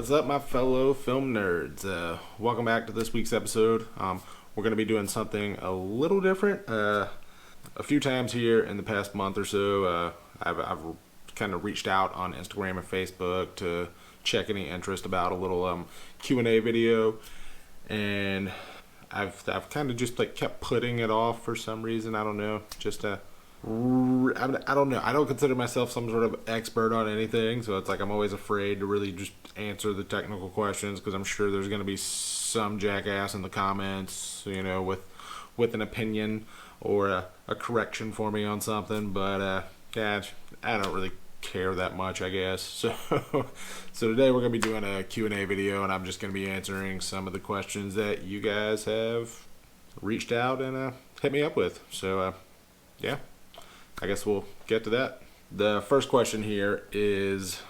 What's up, my fellow film nerds? Welcome back to this week's episode. We're going to be doing something a little different. A few times here in the past month or so, I've kind of reached out on Instagram and Facebook to check any interest about a little Q&A video, and I've kind of just kept putting it off for some reason. I don't know. I don't know. I don't consider myself some sort of expert on anything, so it's like I'm always afraid to really just answer the technical questions because I'm sure there's going to be some jackass in the comments, with an opinion or a correction for me on something. But yeah, I don't really care that much, I guess. So today we're going to be doing a Q&A video, and I'm just going to be answering some of the questions that you guys have reached out and hit me up with. So yeah. I guess we'll get to that. The first question here is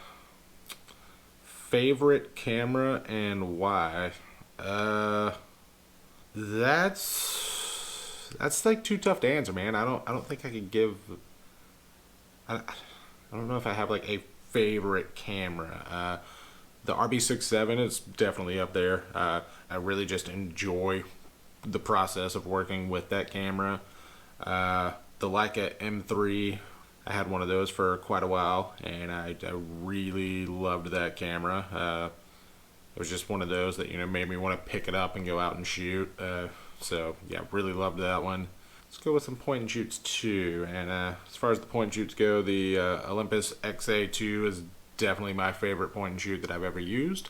favorite camera and why. That's like too tough to answer, man. I don't think I could give. I don't know if I have like a favorite camera. The RB67 is definitely up there. I really just enjoy the process of working with that camera. The Leica M3, I had one of those for quite a while, and I really loved that camera. It was just one of those that made me want to pick it up and go out and shoot. So yeah, really loved that one. Let's go with some point and shoots too. And as far as the point and shoots go, the Olympus XA2 is definitely my favorite point and shoot that I've ever used.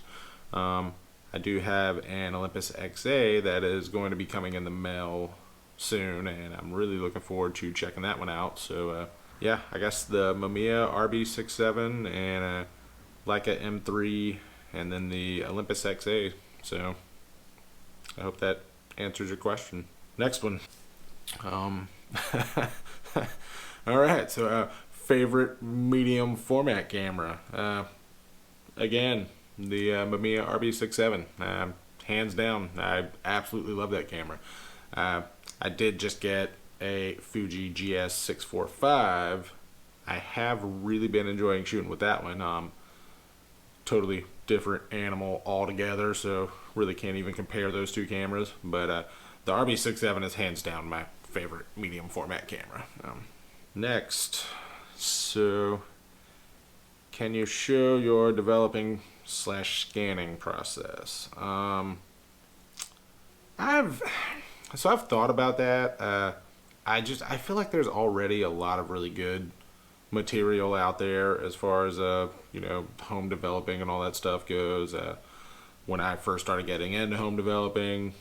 I do have an Olympus XA that is going to be coming in the mail soon, and I'm really looking forward to checking that one out. So yeah, I guess the Mamiya RB67 and Leica M3 and then the Olympus XA. So I hope that answers your question. Next one. Alright, so favorite medium format camera. Again, the Mamiya RB67. Hands down, I absolutely love that camera. I did just get a Fuji GS645. I have really been enjoying shooting with that one. Totally different animal altogether, so really can't even compare those two cameras. But the RB67 is hands down my favorite medium format camera. Next, so can you show your developing / scanning process? I've thought about that. I feel like there's already a lot of really good material out there as far as home developing and all that stuff goes. When I first started getting into home developing,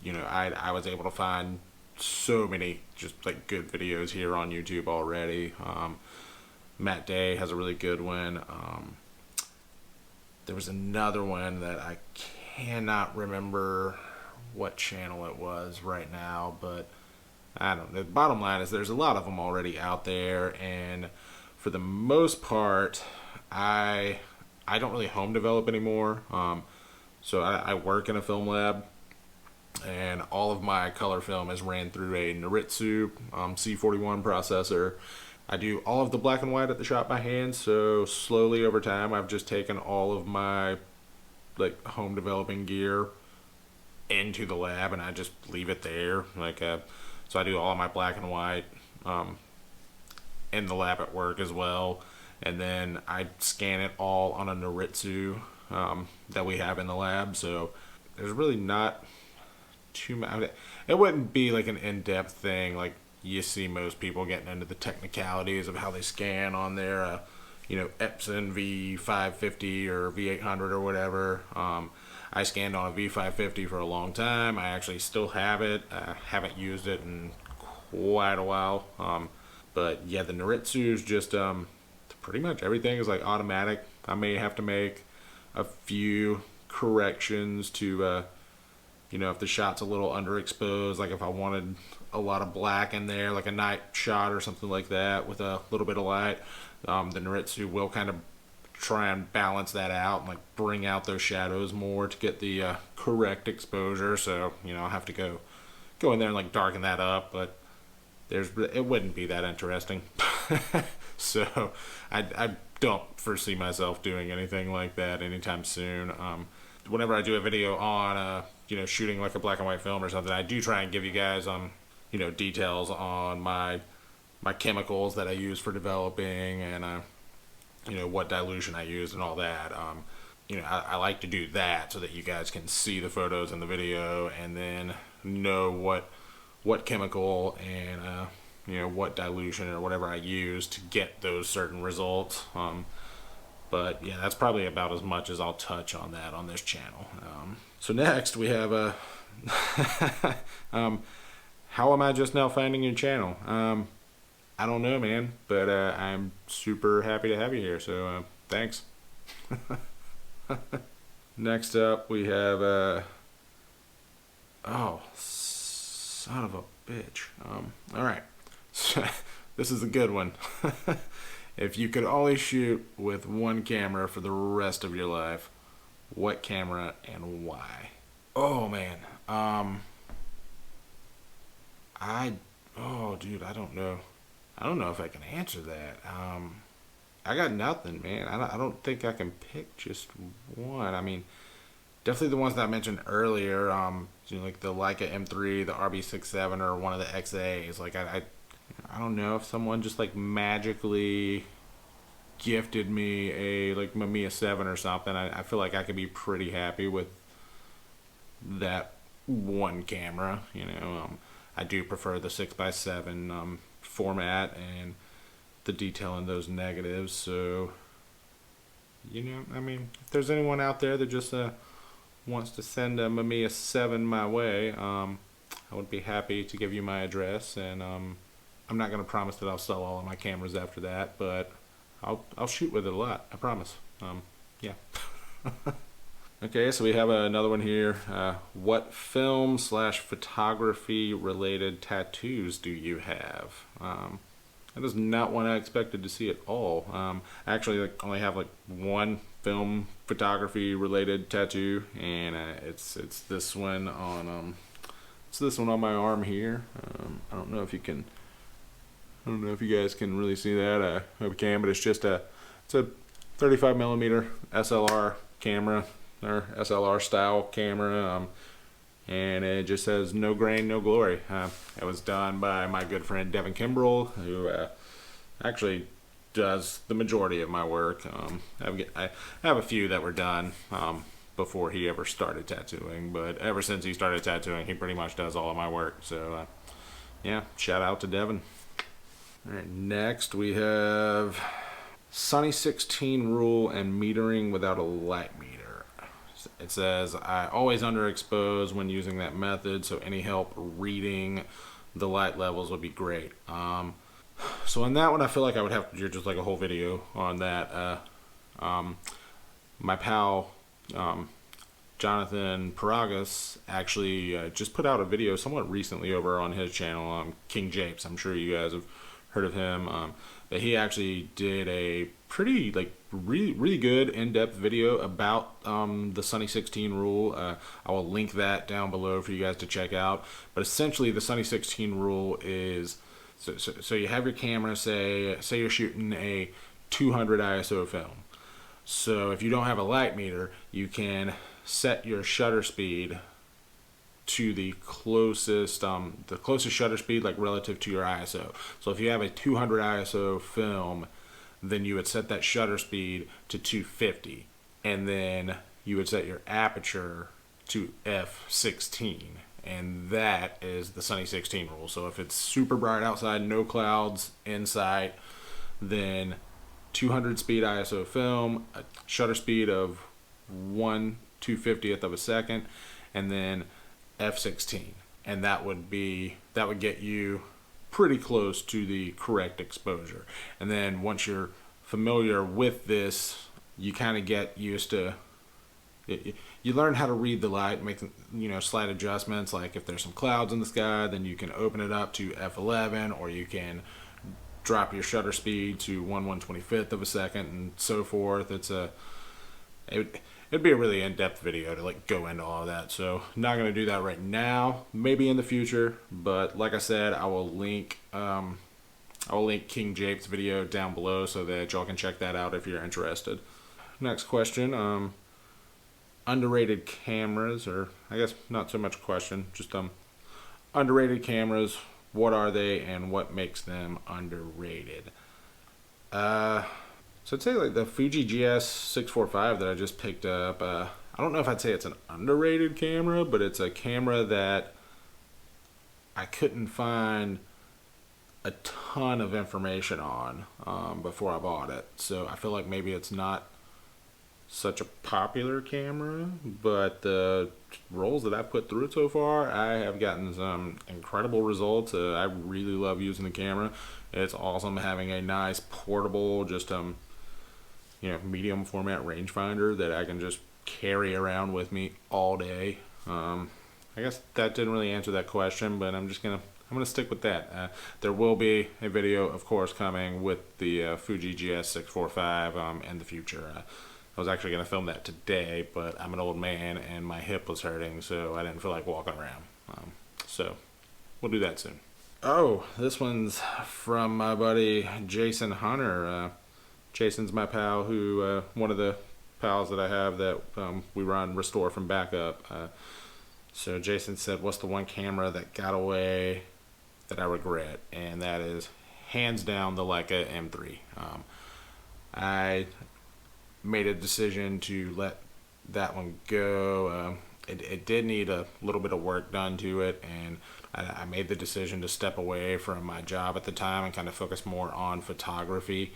I was able to find so many just like good videos here on YouTube already. Matt Day has a really good one. There was another one that I cannot remember what channel it was right now, but I don't know. The bottom line is there's a lot of them already out there, and for the most part, I don't really home develop anymore. So I work in a film lab, and all of my color film is ran through a Noritsu C41 processor. I do all of the black and white at the shop by hand, so slowly over time I've just taken all of my like home developing gear into the lab, and I just leave it there. So I do all my black and white in the lab at work as well, and then I scan it all on a Noritsu that we have in the lab. So there's really not too much. It wouldn't be like an in-depth thing like you see most people getting into the technicalities of how they scan on their Epson V550 or V800 or whatever. I scanned on a V550 for a long time. I actually still have it. I haven't used it in quite a while. But yeah, the Noritsu is just pretty much everything is like automatic. I may have to make a few corrections to if the shot's a little underexposed, like if I wanted a lot of black in there, like a night shot or something like that with a little bit of light, the Noritsu will kind of try and balance that out and like bring out those shadows more to get the correct exposure. So I'll have to go in there and like darken that up, but it wouldn't be that interesting. So I don't foresee myself doing anything like that anytime soon. Whenever I do a video on, shooting like a black and white film or something, I do try and give you guys, details on my chemicals that I use for developing, and what dilution I use and all that. I like to do that so that you guys can see the photos in the video and then know what chemical and what dilution or whatever I use to get those certain results. But yeah, that's probably about as much as I'll touch on that on this channel. So next we have a how am I just now finding your channel? I don't know, man, but I'm super happy to have you here, so thanks. Next up we have oh, son of a bitch. All right. This is a good one. If you could only shoot with one camera for the rest of your life, what camera and why? Oh man. Dude, I don't know. I don't know if I can answer that. I got nothing, man. I don't think I can pick just one. I mean, definitely the ones that I mentioned earlier. Like the Leica M3, the RB67, or one of the XAs. Like I don't know if someone just like magically gifted me a like Mamiya 7 or something. I feel like I could be pretty happy with that one camera. I do prefer the 6x7 format and the detail in those negatives. So, I mean, if there's anyone out there that just wants to send a Mamiya 7 my way, I would be happy to give you my address, and I'm not going to promise that I'll sell all of my cameras after that, but I'll shoot with it a lot, I promise. Yeah. Okay, so we have another one here. What film/photography related tattoos do you have? That is not one I expected to see at all. I actually only have like one film photography related tattoo, and it's this one on my arm here. I don't know if you guys can really see that. I hope you can, but it's a 35mm SLR camera, or SLR style camera, and it just says "No grain, no glory." It was done by my good friend Devin Kimbrell, who actually does the majority of my work. I have a few that were done before he ever started tattooing, but ever since he started tattooing, he pretty much does all of my work. So yeah, shout out to Devin. All right, next we have Sunny 16 rule and metering without a light meter. It says, I always underexpose when using that method, so any help reading the light levels would be great. So on that one, I feel like I would have to do just like a whole video on that. My pal Jonathan Paragas actually just put out a video somewhat recently over on his channel, King Japes. I'm sure you guys have heard of him. But he actually did a pretty really good in-depth video about the Sunny 16 rule. I will link that down below for you guys to check out. But essentially, the Sunny 16 rule is so you have your camera, say you're shooting a 200 ISO film. So if you don't have a light meter, you can set your shutter speed to the closest shutter speed, like relative to your ISO. So if you have a 200 ISO film, then you would set that shutter speed to 250, and then you would set your aperture to f16, and that is the Sunny 16 rule. So if it's super bright outside, no clouds in sight, then 200 speed ISO film, a shutter speed of 1/250th of a second, and then f16, and that would get you pretty close to the correct exposure. And then once you're familiar with this, you kind of get used to it. You learn how to read the light, make slight adjustments. Like if there's some clouds in the sky, then you can open it up to f11, or you can drop your shutter speed to 1/125th of a second, and so forth. It'd be a really in-depth video to go into all of that. So not going to do that right now, maybe in the future, but like I said, I'll link I'll link King Jape's video down below so that y'all can check that out if you're interested. Next question. Underrated cameras, or I guess not so much a question, just underrated cameras. What are they, and what makes them underrated? So I'd say like the Fuji GS645 that I just picked up. I don't know if I'd say it's an underrated camera, but it's a camera that I couldn't find a ton of information on before I bought it. So I feel like maybe it's not such a popular camera, but the rolls that I've put through it so far, I have gotten some incredible results. I really love using the camera. It's awesome having a nice portable, just medium format rangefinder that I can just carry around with me all day. I guess that didn't really answer that question, but I'm gonna stick with that. There will be a video, of course, coming with the Fuji GS645 in the future. I was actually going to film that today, but I'm an old man and my hip was hurting, so I didn't feel like walking around. So we'll do that soon. Oh, this one's from my buddy Jason Hunter. Jason's my pal who, one of the pals that I have that we run Restore from Backup. So Jason said, what's the one camera that got away that I regret? And that is hands down the Leica M3. I made a decision to let that one go. It did need a little bit of work done to it, and I made the decision to step away from my job at the time and kind of focus more on photography.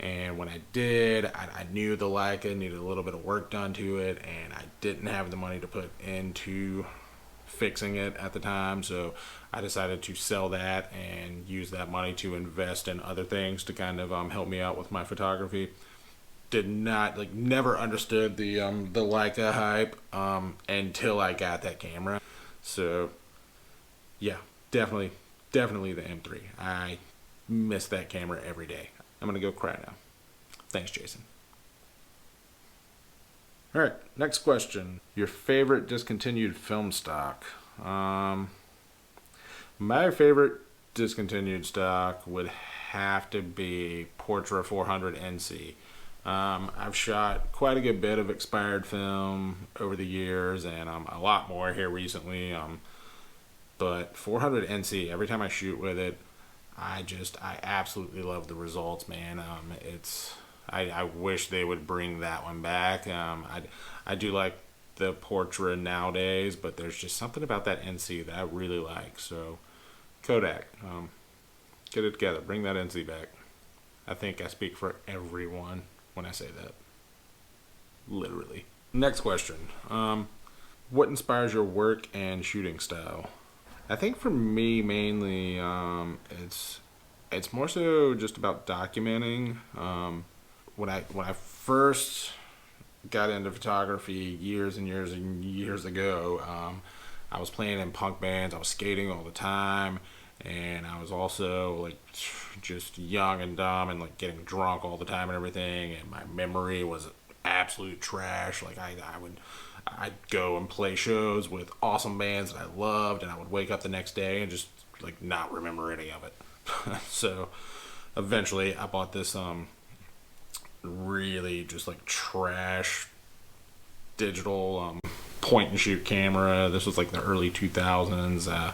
And when I did, I knew the Leica needed a little bit of work done to it, and I didn't have the money to put into fixing it at the time, so I decided to sell that and use that money to invest in other things to kind of help me out with my photography. Never understood the Leica hype until I got that camera. So yeah, definitely the M3. I miss that camera every day. I'm gonna go cry now. Thanks, Jason. All right, next question. Your favorite discontinued film stock? My favorite discontinued stock would have to be Portra 400 NC. I've shot quite a good bit of expired film over the years, and a lot more here recently. But 400 NC, every time I shoot with it, I absolutely love the results, man. I wish they would bring that one back. I do like the Portra nowadays, but there's just something about that NC that I really like. So Kodak, get it together, bring that NC back. I think I speak for everyone when I say that. Literally. Next question. What inspires your work and shooting style? I think for me mainly, it's more so just about documenting. When I first got into photography years and years and years ago, I was playing in punk bands. I was skating all the time, and I was also just young and dumb and getting drunk all the time and everything. And my memory was absolute trash. I'd go and play shows with awesome bands that I loved, and I would wake up the next day and just not remember any of it. So eventually I bought this really just trash digital point and shoot camera. This was the early 2000s. I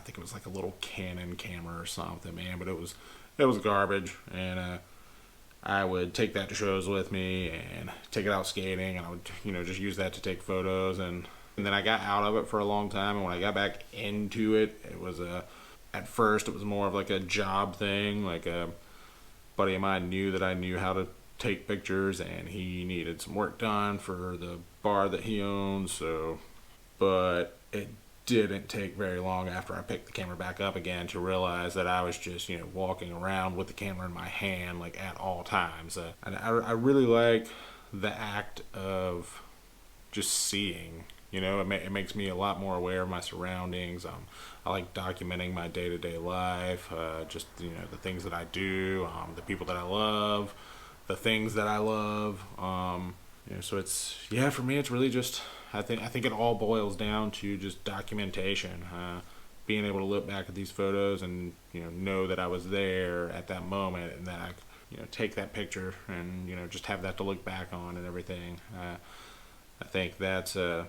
think it was a little Canon camera or something, man, but it was garbage. And I would take that to shows with me and take it out skating, and I would just use that to take photos. And then I got out of it for a long time, and when I got back into it, it was at first it was more of a job thing. A buddy of mine knew that I knew how to take pictures, and he needed some work done for the bar that he owns. But it didn't take very long after I picked the camera back up again to realize that I was just walking around with the camera in my hand at all times. And I really like the act of just seeing. It makes me a lot more aware of my surroundings. I like documenting my day-to-day life, just the things that I do, the people that I love, the things that I love. So it's for me it's really just I think it all boils down to just documentation. being able to look back at these photos and know that I was there at that moment, and that I take that picture and just have that to look back on and everything. I think that's I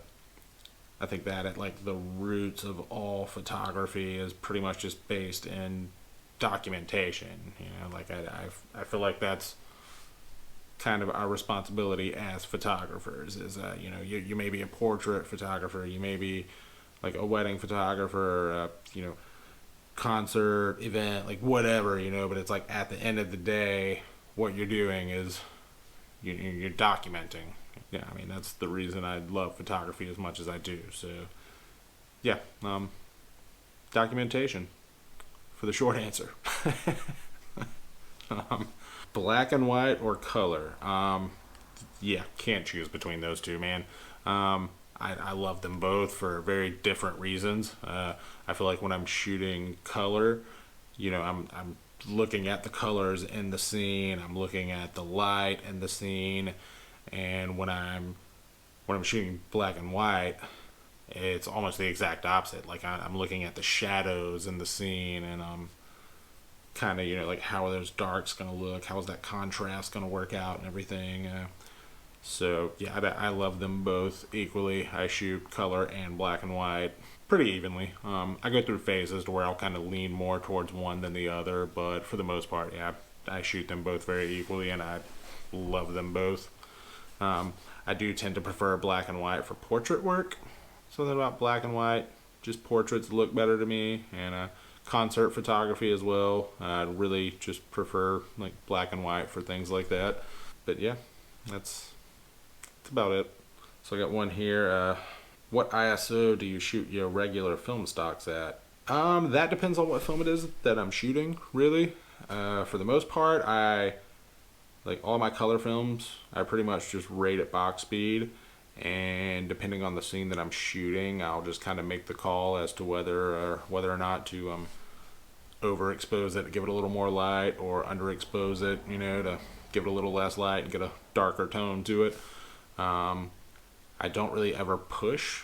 think that at like the roots of all photography is pretty much just based in documentation. Like I feel like that's kind of our responsibility as photographers is you may be a portrait photographer, you may be like a wedding photographer, concert event, like whatever, but it's like at the end of the day what you're doing is you're documenting. Yeah, I mean that's the reason I love photography as much as I do. So yeah, documentation for the short answer. um, Black and white or color? Yeah, can't choose between those two, man. I love them both for very different reasons. I feel like when I'm shooting color, I'm looking at the colors in the scene. I'm looking at the light in the scene, and when I'm shooting black and white, it's almost the exact opposite. Like I'm looking at the shadows in the scene, and I'm kind of like how are those darks gonna look? How is that contrast gonna work out and everything? So yeah, I love them both equally. I shoot color and black and white pretty evenly. I go through phases to where I'll kind of lean more towards one than the other, but for the most part, yeah, I shoot them both very equally, and I love them both. I do tend to prefer black and white for portrait work. Something about black and white, just portraits look better to me, and concert photography as well. I really just prefer like black and white for things like that. But yeah, that's about it. So I got one here. What ISO do you shoot your regular film stocks at? That depends on what film it is that I'm shooting, really. For the most part, I like all my color films, I pretty much just rate at box speed, and depending on the scene that I'm shooting, I'll just kind of make the call as to whether or not to overexpose it to give it a little more light, or underexpose it, to give it a little less light and get a darker tone to it. I don't really ever push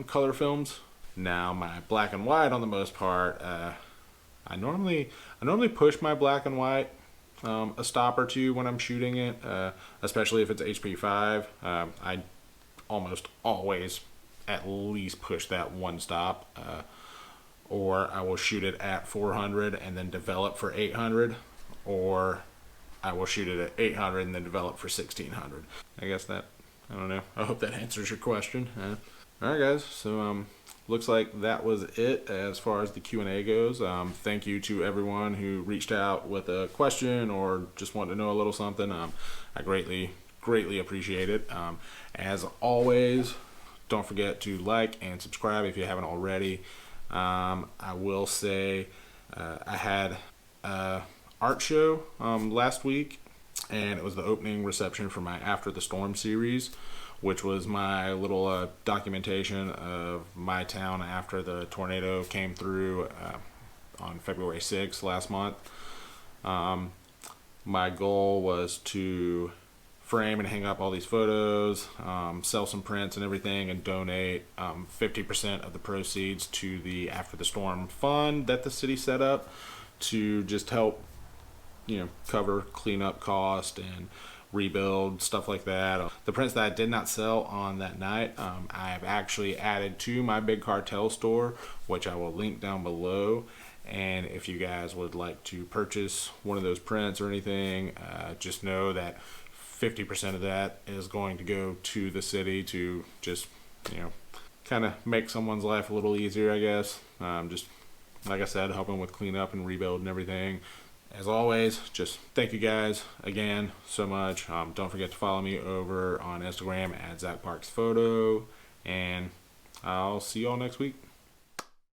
color films. Now my black and white, on the most part, I normally push my black and white a stop or two when I'm shooting it, especially if it's HP5. I almost always at least push that one stop, or I will shoot it at 400 and then develop for 800, or I will shoot it at 800 and then develop for 1600. I guess I don't know. I hope that answers your question. Alright guys, so looks like that was it as far as the Q&A goes. Thank you to everyone who reached out with a question or just wanted to know a little something. I greatly appreciate it. As always, don't forget to like and subscribe if you haven't already. I will say I had an art show last week, and it was the opening reception for my After the Storm series, which was my little documentation of my town after the tornado came through on February 6th last month. My goal was to frame and hang up all these photos, sell some prints and everything, and donate 50% of the proceeds to the After the Storm fund that the city set up to just help cover cleanup cost and rebuild, stuff like that. The prints that I did not sell on that night, I have actually added to my Big Cartel store, which I will link down below. And if you guys would like to purchase one of those prints or anything, just know that 50% of that is going to go to the city to just, kind of make someone's life a little easier, I guess. Just like I said, helping with cleanup and rebuild and everything. As always, just thank you guys again so much. Don't forget to follow me over on Instagram at Zach Parks Photo, and I'll see you all next week.